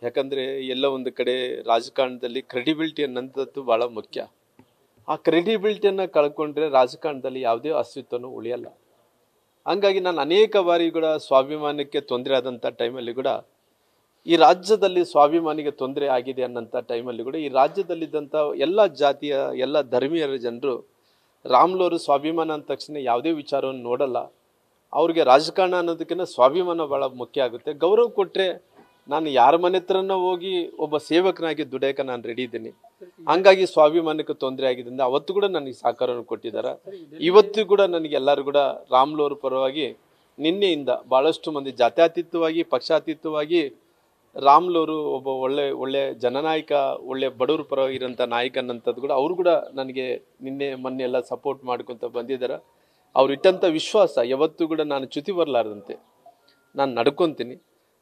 ಯಾಕಂದರೆ ಎಲ್ಲ ಒಂದು ಕಡೆ ರಾಜಕಾರಣದಲ್ಲಿ ಕ್ರೆಡಿಬಿಲಿಟಿ ಅನ್ನೋಂಥದ್ದು ಭಾಳ ಮುಖ್ಯ. ಆ ಕ್ರೆಡಿಬಿಲಿಟಿಯನ್ನು ಕಳ್ಕೊಂಡ್ರೆ ರಾಜಕಾರಣದಲ್ಲಿ ಯಾವುದೇ ಅಸ್ತಿತ್ವನೂ ಉಳಿಯಲ್ಲ. ಹಂಗಾಗಿ ನಾನು ಅನೇಕ ಬಾರಿ ಕೂಡ ಸ್ವಾಭಿಮಾನಕ್ಕೆ ತೊಂದರೆ ಆದಂಥ ಟೈಮಲ್ಲಿ ಕೂಡ ಈ ರಾಜ್ಯದಲ್ಲಿ ಸ್ವಾಭಿಮಾನಿಗೆ ತೊಂದರೆ ಆಗಿದೆ ಅನ್ನೋಂಥ ಟೈಮಲ್ಲಿ ಕೂಡ ಈ ರಾಜ್ಯದಲ್ಲಿದ್ದಂಥ ಎಲ್ಲ ಜಾತಿಯ ಎಲ್ಲ ಧರ್ಮೀಯರ ಜನರು ರಾಮ್ಲೋರು ಸ್ವಾಭಿಮಾನ ಅಂದ ತಕ್ಷಣ ಯಾವುದೇ ವಿಚಾರವನ್ನು ನೋಡಲ್ಲ. ಅವ್ರಿಗೆ ರಾಜಕಾರಣ ಅನ್ನೋದಕ್ಕಿಂತ ಸ್ವಾಭಿಮಾನ ಭಾಳ ಮುಖ್ಯ ಆಗುತ್ತೆ. ಗೌರವ ಕೊಟ್ಟರೆ ನಾನು ಯಾರ ಮನೆ ಹತ್ರನ ಹೋಗಿ ಒಬ್ಬ ಸೇವಕನಾಗಿ ದುಡಿಯೋಕೆ ನಾನು ರೆಡಿ ಇದ್ದೀನಿ. ಹಂಗಾಗಿ ಸ್ವಾಭಿಮಾನಕ್ಕೆ ತೊಂದರೆ ಆಗಿದೆ ಅಂದರೆ ಅವತ್ತು ಕೂಡ ನನಗೆ ಸಹಕಾರವನ್ನು ಕೊಟ್ಟಿದ್ದಾರೆ. ಇವತ್ತು ಕೂಡ ನನಗೆ ಎಲ್ಲರೂ ಕೂಡ ರಾಮ್ಲೋರ ಪರವಾಗಿ ನಿನ್ನೆಯಿಂದ ಭಾಳಷ್ಟು ಮಂದಿ ಜಾತ್ಯತೀತವಾಗಿ ಪಕ್ಷಾತೀತವಾಗಿ ರಾಮ್ಲೋರು ಒಬ್ಬ ಒಳ್ಳೆ ಜನನಾಯಕ, ಒಳ್ಳೆ ಬಡವ್ರ ಪರವಾಗಿರೋಂಥ ನಾಯಕ ಅನ್ನೋಂಥದ್ದು ಕೂಡ ಅವರು ಕೂಡ ನನಗೆ ನಿನ್ನೆ ಮೊನ್ನೆ ಎಲ್ಲ ಸಪೋರ್ಟ್ ಮಾಡ್ಕೊತ ಬಂದಿದ್ದಾರೆ. ಅವ್ರು ಇಟ್ಟಂಥ ವಿಶ್ವಾಸ ಯಾವತ್ತೂ ಕೂಡ ನಾನು ಚ್ಯುತಿ ಬರಲಾರ್ದಂತೆ ನಾನು ನಡ್ಕೊತೀನಿ.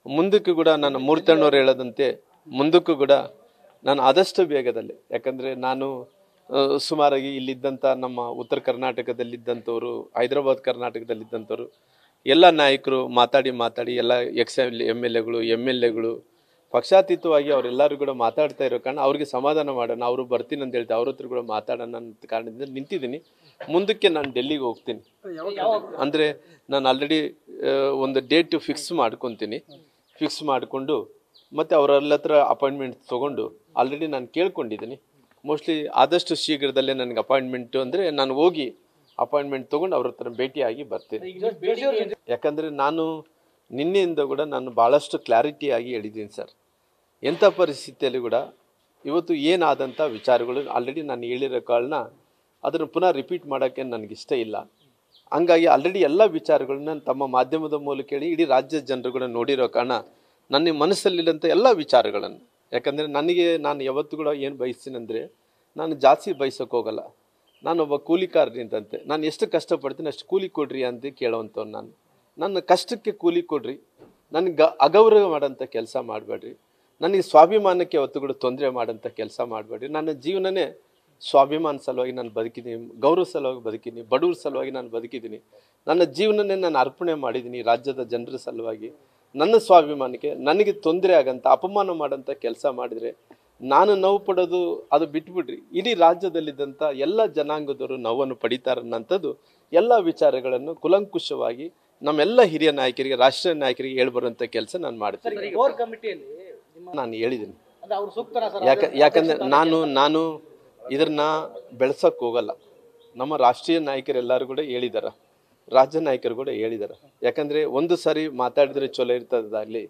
ಮುಂದಕ್ಕೂ ಕೂಡ ನಾನು ಮೂರ್ತಣ್ಣವ್ರು ಹೇಳೋದಂತೆ ಮುಂದಕ್ಕೂ ಕೂಡ ನಾನು ಆದಷ್ಟು ಬೇಗದಲ್ಲಿ, ಯಾಕಂದರೆ ನಾನು ಸುಮಾರಾಗಿ ಇಲ್ಲಿದ್ದಂಥ ನಮ್ಮ ಉತ್ತರ ಕರ್ನಾಟಕದಲ್ಲಿದ್ದಂಥವ್ರು, ಹೈದರಾಬಾದ್ ಕರ್ನಾಟಕದಲ್ಲಿದ್ದಂಥವ್ರು ಎಲ್ಲ ನಾಯಕರು ಮಾತಾಡಿ ಎಲ್ಲ MLAಗಳು MLAಗಳು ಪಕ್ಷಾತೀತವಾಗಿ ಅವರೆಲ್ಲರೂ ಕೂಡ ಮಾತಾಡ್ತಾ ಇರೋ ಕಾರಣ ಅವ್ರಿಗೆ ಸಮಾಧಾನ ಮಾಡೋಣ, ಅವರು ಬರ್ತೀನಿ ಅಂತ ಹೇಳ್ತಾರೆ, ಅವ್ರ ಹತ್ರ ಕೂಡ ಮಾತಾಡೋಣ ಅಂತ ಕಾರಣದಿಂದ ನಿಂತಿದ್ದೀನಿ. ಮುಂದಕ್ಕೆ ನಾನು ಡೆಲ್ಲಿಗೆ ಹೋಗ್ತೀನಿ. ಅಂದರೆ ನಾನು ಆಲ್ರೆಡಿ ಒಂದು ಡೇಟ್ ಫಿಕ್ಸ್ ಮಾಡ್ಕೊತೀನಿ. ಫಿಕ್ಸ್ ಮಾಡಿಕೊಂಡು ಮತ್ತು ಅವರೆಲ್ಲ ಹತ್ರ ಅಪಾಯಿಂಟ್ಮೆಂಟ್ ತೊಗೊಂಡು ಆಲ್ರೆಡಿ ನಾನು ಕೇಳ್ಕೊಂಡಿದ್ದೀನಿ. ಮೋಸ್ಟ್ಲಿ ಆದಷ್ಟು ಶೀಘ್ರದಲ್ಲೇ ನನಗೆ ಅಪಾಯಿಂಟ್ಮೆಂಟು ಅಂದರೆ ನಾನು ಹೋಗಿ ಅಪಾಯಿಂಟ್ಮೆಂಟ್ ತೊಗೊಂಡು ಅವ್ರ ಹತ್ರ ಭೇಟಿಯಾಗಿ ಬರ್ತೀನಿ. ಯಾಕಂದರೆ ನಾನು ನಿನ್ನೆಯಿಂದ ಕೂಡ ನಾನು ಭಾಳಷ್ಟು ಕ್ಲಾರಿಟಿಯಾಗಿ ಹೇಳಿದ್ದೀನಿ ಸರ್. ಎಂಥ ಪರಿಸ್ಥಿತಿಯಲ್ಲಿ ಕೂಡ ಇವತ್ತು ಏನಾದಂಥ ವಿಚಾರಗಳು ಆಲ್ರೆಡಿ ನಾನು ಹೇಳಿರೋ ಕಾರಣ ಅದನ್ನು ಪುನಃ ರಿಪೀಟ್ ಮಾಡೋಕ್ಕೆ ನನಗಿಷ್ಟ ಇಲ್ಲ. ಹಂಗಾಗಿ ಆಲ್ರೆಡಿ ಎಲ್ಲ ವಿಚಾರಗಳನ್ನ ತಮ್ಮ ಮಾಧ್ಯಮದ ಮೂಲಕ ಹೇಳಿ ಇಡೀ ರಾಜ್ಯದ ಜನರು ಕೂಡ ನೋಡಿರೋ ಕಾರಣ ನನ್ನ ಮನಸ್ಸಲ್ಲಿರೋಂಥ ಎಲ್ಲ ವಿಚಾರಗಳನ್ನು, ಯಾಕಂದರೆ ನಾನು ಯಾವತ್ತೂ ಕೂಡ ಏನು ಬಯಸ್ತೀನಿ ಅಂದರೆ ನಾನು ಜಾಸ್ತಿ ಬಯಸೋಕೆ ಹೋಗಲ್ಲ. ನಾನೊಬ್ಬ ಕೂಲಿಕಾರನಿಂದಂತೆ ನಾನು ಎಷ್ಟು ಕಷ್ಟಪಡ್ತೀನಿ ಅಷ್ಟು ಕೂಲಿ ಕೊಡ್ರಿ ಅಂತ ಕೇಳೋವಂಥವ್ನು ನಾನು. ನನ್ನ ಕಷ್ಟಕ್ಕೆ ಕೂಲಿ ಕೊಡ್ರಿ, ನನಗೆ ಅಗೌರವ ಮಾಡೋಂಥ ಕೆಲಸ ಮಾಡಬೇಡ್ರಿ, ನನಗೆ ಸ್ವಾಭಿಮಾನಕ್ಕೆ ಯಾವತ್ತೂ ಕೂಡ ತೊಂದರೆ ಮಾಡೋಂಥ ಕೆಲಸ ಮಾಡಬೇಡ್ರಿ. ನನ್ನ ಜೀವನನೇ ಸ್ವಾಭಿಮಾನ ಸಲುವಾಗಿ ನಾನು ಬದುಕಿದ್ದೀನಿ, ಗೌರವ ಸಲುವಾಗಿ ಬದುಕಿದ್ದೀನಿ, ಬಡವ್ರ ಸಲುವಾಗಿ ನಾನು ಬದುಕಿದ್ದೀನಿ. ನನ್ನ ಜೀವನನೇ ನಾನು ಅರ್ಪಣೆ ಮಾಡಿದ್ದೀನಿ ರಾಜ್ಯದ ಜನರ ಸಲುವಾಗಿ. ನನ್ನ ಸ್ವಾಭಿಮಾನಕ್ಕೆ ನನಗೆ ತೊಂದರೆ ಆಗಂತ ಅಪಮಾನ ಮಾಡೋಂಥ ಕೆಲಸ ಮಾಡಿದರೆ ನಾನು ನೋವು ಪಡೋದು ಅದು ಬಿಟ್ಬಿಡ್ರಿ, ಇಡೀ ರಾಜ್ಯದಲ್ಲಿದ್ದಂಥ ಎಲ್ಲ ಜನಾಂಗದವರು ನೋವನ್ನು ಪಡಿತಾರನ್ನಂಥದ್ದು ಎಲ್ಲ ವಿಚಾರಗಳನ್ನು ಕುಲಂಕುಷವಾಗಿ ನಮ್ಮೆಲ್ಲ ಹಿರಿಯ ನಾಯಕರಿಗೆ, ರಾಷ್ಟ್ರೀಯ ನಾಯಕರಿಗೆ ಹೇಳ್ಬರುವಂಥ ಕೆಲಸ ನಾನು ಮಾಡ್ತೀನಿ. ನಾನು ಹೇಳಿದ್ದೀನಿ. ಯಾಕಂದರೆ ನಾನು ಇದನ್ನ ಬೆಳೆಸೋಕೆ ಹೋಗಲ್ಲ. ನಮ್ಮ ರಾಷ್ಟ್ರೀಯ ನಾಯಕರೆಲ್ಲರೂ ಕೂಡ ಹೇಳಿದ್ದಾರೆ, ರಾಜ್ಯ ನಾಯಕರು ಕೂಡ ಹೇಳಿದ್ದಾರೆ. ಯಾಕಂದರೆ ಒಂದು ಸಾರಿ ಮಾತಾಡಿದರೆ ಚಲೋ ಇರ್ತದಾಗಲಿ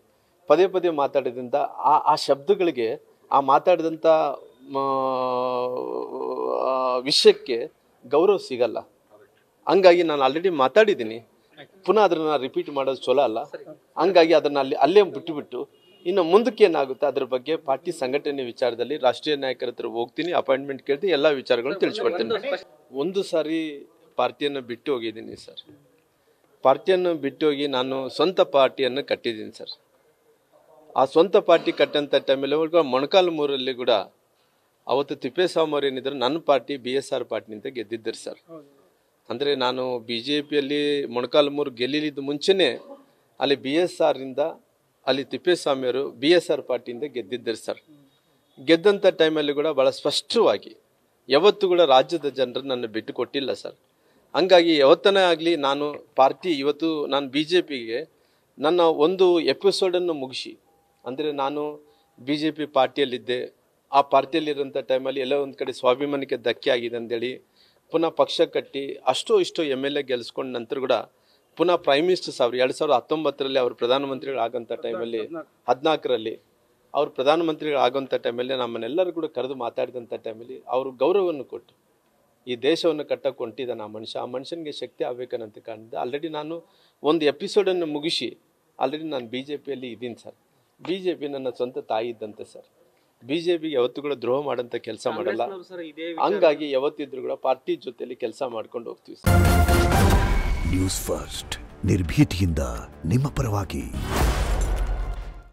ಪದೇ ಪದೇ ಮಾತಾಡೋದ್ರಿಂದ ಆ ಶಬ್ದಗಳಿಗೆ ಆ ಮಾತಾಡಿದಂಥ ವಿಷಯಕ್ಕೆ ಗೌರವ ಸಿಗಲ್ಲ. ಹಂಗಾಗಿ ನಾನು ಆಲ್ರೆಡಿ ಮಾತಾಡಿದ್ದೀನಿ, ಪುನಃ ಅದನ್ನು ರಿಪೀಟ್ ಮಾಡೋದು ಚಲೋ ಅಲ್ಲ. ಹಂಗಾಗಿ ಅದನ್ನು ಅಲ್ಲೇ ಬಿಟ್ಟುಬಿಟ್ಟು ಇನ್ನು ಮುಂದಕ್ಕೆ ಏನಾಗುತ್ತೆ ಅದ್ರ ಬಗ್ಗೆ ಪಾರ್ಟಿ ಸಂಘಟನೆ ವಿಚಾರದಲ್ಲಿ ರಾಷ್ಟ್ರೀಯ ನಾಯಕರ ಹತ್ರ ಹೋಗ್ತೀನಿ, ಅಪಾಯಿಂಟ್ಮೆಂಟ್ ಕೇಳ್ತೀನಿ, ಎಲ್ಲ ವಿಚಾರಗಳನ್ನು ತಿಳಿಸ್ಕೊಡ್ತೀನಿ. ಒಂದು ಸಾರಿ ಪಾರ್ಟಿಯನ್ನು ಬಿಟ್ಟು ಹೋಗಿದ್ದೀನಿ ಸರ್. ಪಾರ್ಟಿಯನ್ನು ಬಿಟ್ಟು ಹೋಗಿ ನಾನು ಸ್ವಂತ ಪಾರ್ಟಿಯನ್ನು ಕಟ್ಟಿದ್ದೀನಿ ಸರ್. ಆ ಸ್ವಂತ ಪಾರ್ಟಿ ಕಟ್ಟಂಥ ಟೈಮಲ್ಲಿ ಮೊಣಕಾಲ್ಮೂರಲ್ಲಿ ಕೂಡ ಅವತ್ತು ತಿಪ್ಪೇಸ್ವಾಮಿ ಅವ್ರು ಏನಿದ್ರು ನನ್ನ ಪಾರ್ಟಿ BSR ಪಾರ್ಟಿನಿಂದ ಗೆದ್ದಿದ್ದರು ಸರ್. ಅಂದರೆ ನಾನು BJPಯಲ್ಲಿ ಮೊಣಕಾಲ್ಮೂರು ಗೆಲ್ಲಿದ್ದು ಮುಂಚೆನೇ ಅಲ್ಲಿ BSRನಿಂದ ಅಲ್ಲಿ ತಿಪ್ಪೇಸ್ವಾಮಿಯವರು BSR ಪಾರ್ಟಿಯಿಂದ ಗೆದ್ದಿದ್ದರು ಸರ್. ಗೆದ್ದಂಥ ಟೈಮಲ್ಲಿ ಕೂಡ ಭಾಳ ಸ್ಪಷ್ಟವಾಗಿ ಯಾವತ್ತೂ ಕೂಡ ರಾಜ್ಯದ ಜನರು ನನ್ನ ಬಿಟ್ಟು ಕೊಟ್ಟಿಲ್ಲ ಸರ್. ಹಂಗಾಗಿ ಯಾವತ್ತನೇ ಆಗಲಿ ನಾನು ಪಾರ್ಟಿ ಇವತ್ತು ನಾನು BJPಗೆ ನನ್ನ ಒಂದು ಎಪಿಸೋಡನ್ನು ಮುಗಿಸಿ, ಅಂದರೆ ನಾನು BJP ಪಾರ್ಟಿಯಲ್ಲಿದ್ದೆ, ಆ ಪಾರ್ಟಿಯಲ್ಲಿರೋಂಥ ಟೈಮಲ್ಲಿ ಎಲ್ಲ ಒಂದು ಕಡೆ ಸ್ವಾಭಿಮಾನಕ್ಕೆ ಧಕ್ಕೆ ಆಗಿದೆ ಅಂತೇಳಿ ಪುನಃ ಪಕ್ಷ ಕಟ್ಟಿ ಇಷ್ಟೋ MLA ಗೆಲ್ಲಿಸ್ಕೊಂಡ ನಂತರ ಕೂಡ ಪುನಃ ಪ್ರೈಮ್ ಮಿನಿಸ್ಟರ್ಸ್ ಅವರು 2019ರಲ್ಲಿ ಅವರು ಪ್ರಧಾನಮಂತ್ರಿಗಳಾಗೋಂಥ ಟೈಮಲ್ಲಿ 14ರಲ್ಲಿ ಅವರು ಪ್ರಧಾನಮಂತ್ರಿಗಳಾಗೋಂಥ ಟೈಮಲ್ಲಿ ನಮ್ಮನ್ನೆಲ್ಲರೂ ಕೂಡ ಕರೆದು ಮಾತಾಡಿದಂಥ ಟೈಮಲ್ಲಿ ಅವರು ಗೌರವವನ್ನು ಕೊಟ್ಟು ಈ ದೇಶವನ್ನು ಕಟ್ಟಕ್ಕೆ ಹೊಂಟಿದ್ದಾನೆ ಆ ಮನುಷ್ಯನಿಗೆ ಶಕ್ತಿ ಆಗಬೇಕನ್ನಂತ ಕಾರಣದಿಂದ ಆಲ್ರೆಡಿ ನಾನು ಒಂದು ಎಪಿಸೋಡನ್ನು ಮುಗಿಸಿ ಆಲ್ರೆಡಿ ನಾನು BJPಯಲ್ಲಿ ಇದ್ದೀನಿ ಸರ್. BJP ನನ್ನ ಸ್ವಂತ ತಾಯಿ ಇದ್ದಂತೆ ಸರ್. BJPಗೆ ಯಾವತ್ತೂ ಕೂಡ ದ್ರೋಹ ಮಾಡೋಂಥ ಕೆಲಸ ಮಾಡಲ್ಲ. ಹಂಗಾಗಿ ಯಾವತ್ತಿದ್ರು ಕೂಡ ಪಾರ್ಟಿ ಜೊತೆಯಲ್ಲಿ ಕೆಲಸ ಮಾಡ್ಕೊಂಡು ಹೋಗ್ತೀವಿ ಸರ್. ನ್ಯೂಸ್ ಫಸ್ಟ್ ನಿರ್ಭೀತಿಯಿಂದ ನಿಮ್ಮ ಪರವಾಗಿ.